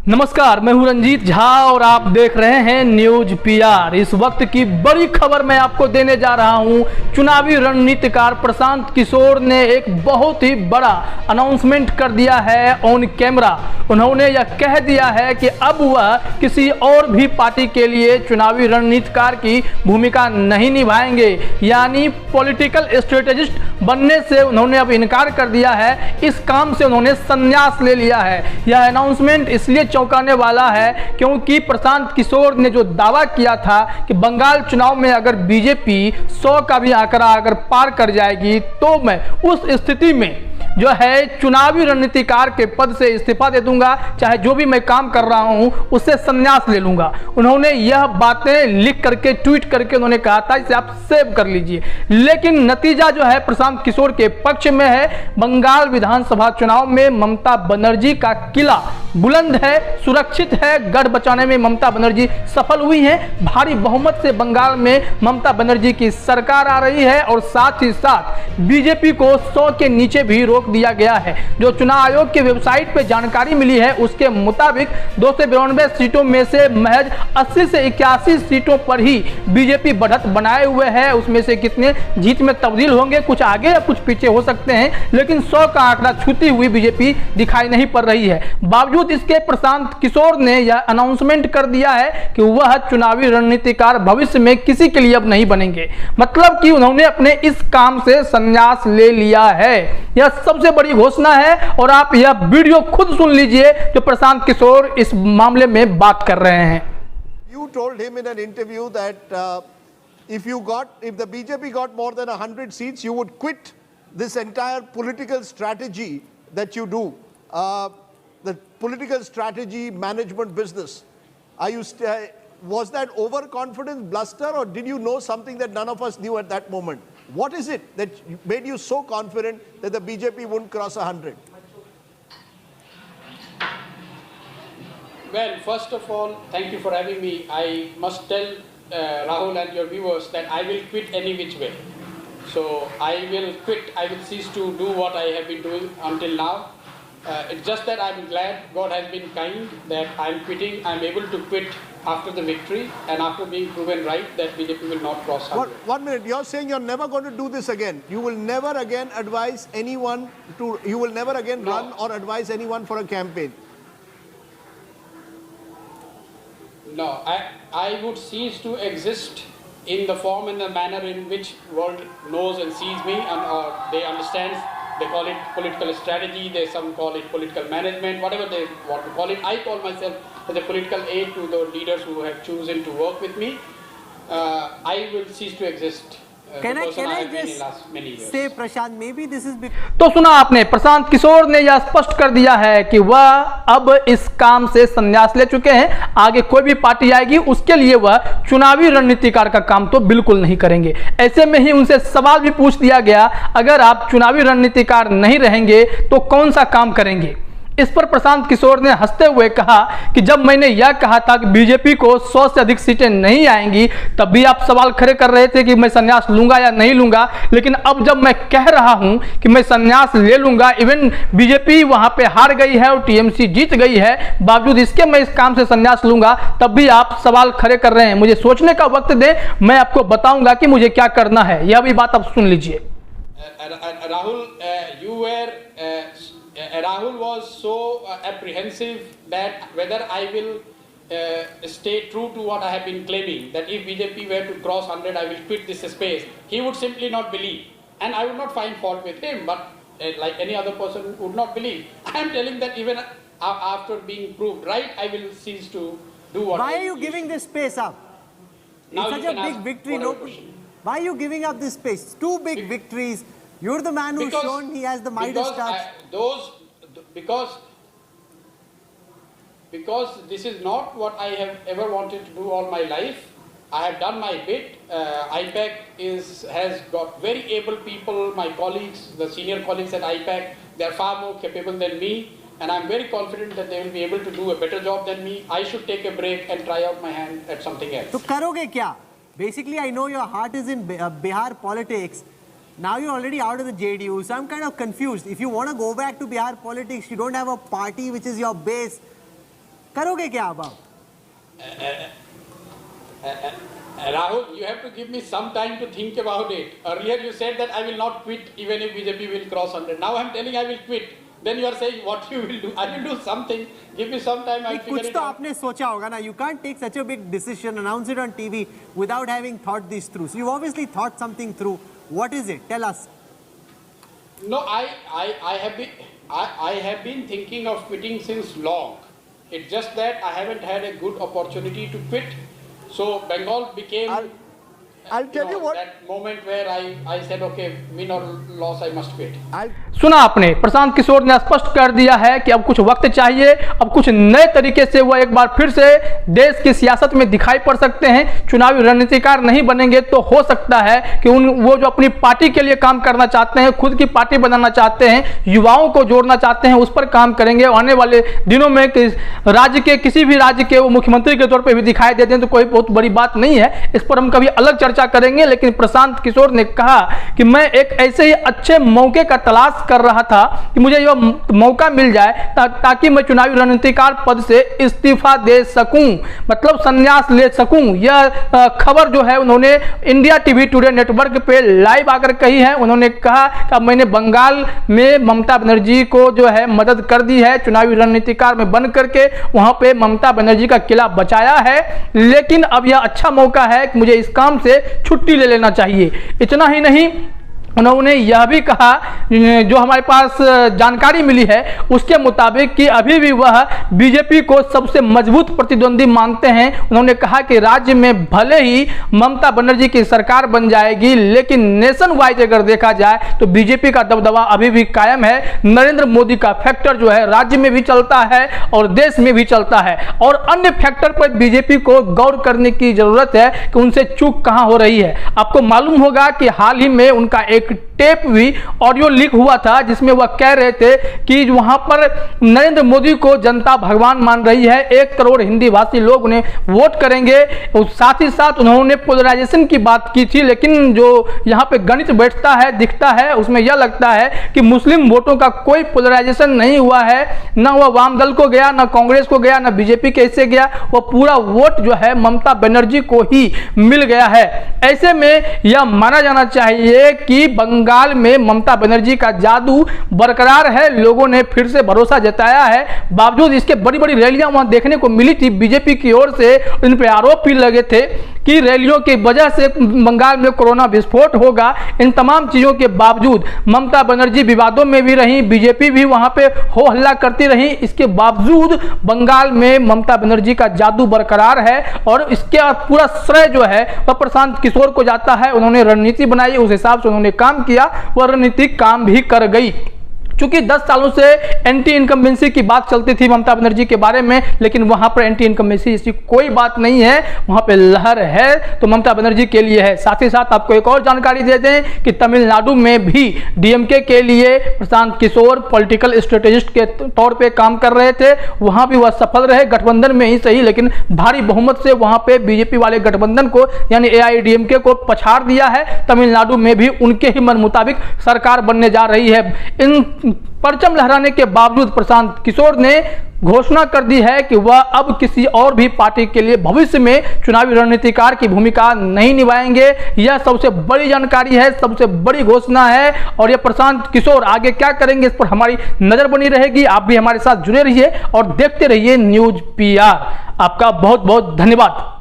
नमस्कार, मैं हूं रंजीत झा और आप देख रहे हैं न्यूज पीआर। इस वक्त की बड़ी खबर मैं आपको देने जा रहा हूं। चुनावी रणनीतिकार प्रशांत किशोर ने एक बहुत ही बड़ा अनाउंसमेंट कर दिया है ऑन कैमरा। उन्होंने यह कह दिया है कि अब वह किसी और भी पार्टी के लिए चुनावी रणनीतिकार की भूमिका नहीं निभाएंगे, यानी पॉलिटिकल स्ट्रेटेजिस्ट बनने से उन्होंने अब इनकार कर दिया है। इस काम से उन्होंने संन्यास ले लिया है। यह अनाउंसमेंट इसलिए चौंकाने वाला है क्योंकि प्रशांत किशोर ने जो दावा किया था कि बंगाल चुनाव में अगर बीजेपी 100 का भी आंकड़ा अगर पार कर जाएगी तो मैं उस स्थिति में जो है चुनावी रणनीतिकार के पद से इस्तीफा दे दूंगा, चाहे जो भी मैं काम कर रहा हूं उससे संन्यास ले लूंगा। उन्होंने यह बातें लिख करके ट्वीट करके उन्होंने कहा था, इसे आप सेव कर लीजिए। लेकिन नतीजा जो है प्रशांत किशोर के पक्ष में है। बंगाल विधानसभा चुनाव में ममता बनर्जी का किला बुलंद है, सुरक्षित है। गढ़ बचाने में ममता बनर्जी सफल हुई हैं। भारी बहुमत से बंगाल में ममता बनर्जी की सरकार आ रही है और साथ ही साथ बीजेपी को 100 के नीचे भी रोक दिया गया है। जो चुनाव आयोग की वेबसाइट पे जानकारी मिली है उसके मुताबिक 292 सीटों में से महज 80 से 81 सीटों पर ही बीजेपी बढ़त बनाए हुए है। उसमें से कितने जीत में तब्दील होंगे, कुछ आगे या कुछ पीछे हो सकते हैं, लेकिन 100 का आंकड़ा छूती हुई बीजेपी दिखाई नहीं पड़ रही है। बावजूद इसके प्रशांत किशोर ने यह अनाउंसमेंट कर दिया है कि वह चुनावी रणनीतिकार भविष्य में किसी के लिए अब नहीं बनेंगे। मतलब कि उन्होंने अपने इस काम से संन्यास ले लिया है। यह सबसे बड़ी घोषणा है और आप यह वीडियो खुद सुन लीजिए जो प्रशांत किशोर इस मामले में बात कर रहे हैं। You told him in an interview that if the BJP got more than 100 seats, you would quit this entire political strategy that you do, the political strategy management business. Was that overconfidence, bluster, or did you know something that none of us knew at that moment? What is it that made you so confident that the BJP wouldn't cross 100? Well, first of all, thank you for having me. I must tell Rahul and your viewers that I will quit any which way. So I will quit, I will cease to do what I have been doing until now. It's just that I'm glad God has been kind that I'm quitting. I'm able to quit after the victory and after being proven right that BJP will not cross 100. One minute, you're saying you're never going to do this again. You will never again advise anyone you will never again run or advise anyone for a campaign. No, I would cease to exist in the form and the manner in which world knows and sees me, and they understand. They call it political strategy, they some call it political management, whatever they want to call it. I call myself as a political aid to the leaders who have chosen to work with me. I will cease to exist. Can I just say, Prashant, maybe this is because... तो सुना आपने, प्रशांत किशोर ने यह स्पष्ट कर दिया है कि वह अब इस काम से संन्यास ले चुके हैं। आगे कोई भी पार्टी आएगी उसके लिए वह चुनावी रणनीतिकार का काम तो बिल्कुल नहीं करेंगे। ऐसे में ही उनसे सवाल भी पूछ दिया गया, अगर आप चुनावी रणनीतिकार नहीं रहेंगे तो कौन सा काम करेंगे। इस पर प्रशांत किशोर ने हंसते हुए कहा कि जब मैंने यह कहा था कि बीजेपी को 100 से अधिक सीटें नहीं आएंगी तब भी आप सवाल खड़े कर रहे थे कि मैं संन्यास लूंगा या नहीं लूंगा, लेकिन अब जब मैं कह रहा हूं कि मैं संन्यास ले लूंगा, इवन बीजेपी वहां पे हार गई है और टीएमसी जीत गई है, बावजूद इसके मैं इस काम से संन्यास लूंगा, तब भी आप सवाल खड़े कर रहे हैं। मुझे सोचने का वक्त दें, मैं आपको बताऊंगा कि मुझे क्या करना है। यह भी बात आप सुन लीजिए। Rahul was so apprehensive that whether I will stay true to what I have been claiming, that if BJP were to cross 100, I will quit this space. He would simply not believe. And I would not find fault with him, but like any other person would not believe. I am telling that even after being proved right, I will cease to do what Why are you giving this space up? Now it's such a big victory. No, why are you giving up this space? Two big victories. You're the man who's shown he has the Midas touch. Because this is not what I have ever wanted to do all my life. I have done my bit. IPAC has got very able people, my colleagues, the senior colleagues at IPAC. They are far more capable than me, and I'm very confident that they will be able to do a better job than me. I should take a break and try out my hand at something else. So karoge kya? Basically, I know your heart is in Bihar politics. Now you're already out of the JDU, so I'm kind of confused. If you want to go back to Bihar politics, you don't have a party which is your base. करोगे क्या अब आप? Rahul, you have to give me some time to think about it. Earlier you said that I will not quit even if BJP will cross 100. Now I am telling I will quit. Then you are saying what you will do. I will do something. Give me some time. I will figure कुछ it तो out. आपने सोचा होगा ना. You can't take such a big decision, announce it on TV without having thought this through. So you obviously thought something through. What is it? Tell us. No, I have been thinking of quitting since long. It's just that I haven't had a good opportunity to quit. So Bengal became I'll tell you what. that moment where I said, okay, win or loss, I must quit. सुना आपने, प्रशांत किशोर ने स्पष्ट कर दिया है कि अब कुछ वक्त चाहिए, अब कुछ नए तरीके से वह एक बार फिर से देश की सियासत में दिखाई पड़ सकते हैं। चुनावी रणनीतिकार नहीं बनेंगे तो हो सकता है कि वो जो अपनी पार्टी के लिए काम करना चाहते हैं, खुद की पार्टी बनाना चाहते हैं, युवाओं को जोड़ना चाहते हैं, उस पर काम करेंगे। आने वाले दिनों में राज्य के किसी भी राज्य के वो मुख्यमंत्री के तौर पर भी दिखाई देते हैं तो कोई बहुत बड़ी बात नहीं है, इस पर हम कभी अलग चर्चा करेंगे। लेकिन प्रशांत किशोर ने कहा कि मैं एक ऐसे ही अच्छे मौके का तलाश कर रहा था कि मुझे यह मौका मिल जाए ताकि मैं चुनावी रणनीतिकार पद से इस्तीफा दे सकूं, मतलब संन्यास ले सकूं। यह खबर जो है उन्होंने इंडिया टीवी टुडे नेटवर्क पे लाइव आकर कही है। उन्होंने कहा कि मैंने बंगाल में ममता बनर्जी को जो है मदद कर दी है, चुनावी रणनीतिकार में बन करके वहां पे ममता बनर्जी का किला बचाया है, लेकिन अब यह अच्छा मौका है कि मुझे इस काम से छुट्टी ले लेना चाहिए। इतना ही नहीं, उन्होंने यह भी कहा, जो हमारे पास जानकारी मिली है उसके मुताबिक कि अभी भी वह बीजेपी को सबसे मजबूत प्रतिद्वंदी मानते हैं। उन्होंने कहा कि राज्य में भले ही ममता बनर्जी की सरकार बन जाएगी, लेकिन नेशन वाइज अगर देखा जाए तो बीजेपी का दबदबा अभी भी कायम है। नरेंद्र मोदी का फैक्टर जो है राज्य में भी चलता है और देश में भी चलता है, और अन्य फैक्टर पर बीजेपी को गौर करने की जरूरत है कि उनसे चूक कहां हो रही है। आपको मालूम होगा कि हाल ही में उनका एक टेप भी ऑडियो लीक हुआ था जिसमें वह कह रहे थे कि वहां पर नरेंद्र मोदी को जनता भगवान मान रही है, 1 करोड़ हिंदी भाषी लोग उन्हें वोट करेंगे। और साथ ही साथ उन्होंने पोलराइजेशन की बात की थी, लेकिन जो यहां पे गणित बैठता है दिखता है उसमें यह लगता है कि मुस्लिम वोटों का कोई पोलराइजेशन नहीं हुआ है, ना वह वाम दल को गया, ना कांग्रेस को गया, ना बीजेपी के हिस्से गया, वह पूरा वोट जो है ममता बनर्जी को ही मिल गया है। ऐसे में यह माना जाना चाहिए कि बंगाल में ममता बनर्जी का जादू बरकरार है, लोगों ने फिर से भरोसा जताया है। बावजूद इसके बड़ी बड़ी रैलियां वहां देखने को मिली थी बीजेपी की ओर से, इन पर आरोप भी लगे थे कि रैलियों की वजह से बंगाल में कोरोना विस्फोट होगा। इन तमाम चीजों के बावजूद ममता बनर्जी विवादों में भी रही, बीजेपी भी वहां पे हो हल्ला करती रही, इसके बावजूद बंगाल में ममता बनर्जी का जादू बरकरार है और इसके पूरा श्रेय जो है वह प्रशांत किशोर को जाता है। उन्होंने रणनीति बनाई, उस हिसाब से उन्होंने काम किया, वह रणनीति काम भी कर गई। चूंकि 10 सालों से एंटी इनकम्बेंसी की बात चलती थी ममता बनर्जी के बारे में, लेकिन वहां पर एंटी इनकम्बेंसी जैसी कोई बात नहीं है, वहां पे लहर है तो ममता बनर्जी के लिए है। साथ ही साथ आपको एक और जानकारी दे दें कि तमिलनाडु में भी डीएमके के लिए प्रशांत किशोर पॉलिटिकल स्ट्रेटेजिस्ट के तौर पे काम कर रहे थे, वहां भी वह सफल रहे, गठबंधन में ही सही लेकिन भारी बहुमत से वहां पे बीजेपी वाले गठबंधन को यानी एआईएडीएमके को पछाड़ दिया है। तमिलनाडु में भी उनके ही मन मुताबिक सरकार बनने जा रही है। इन परचम लहराने के बावजूद प्रशांत किशोर ने घोषणा कर दी है कि वह अब किसी और भी पार्टी के लिए भविष्य में चुनावी रणनीतिकार की भूमिका नहीं निभाएंगे। यह सबसे बड़ी जानकारी है, सबसे बड़ी घोषणा है, और यह प्रशांत किशोर आगे क्या करेंगे इस पर हमारी नजर बनी रहेगी। आप भी हमारे साथ जुड़े रहिए और देखते रहिए न्यूज पीआर। आपका बहुत बहुत धन्यवाद।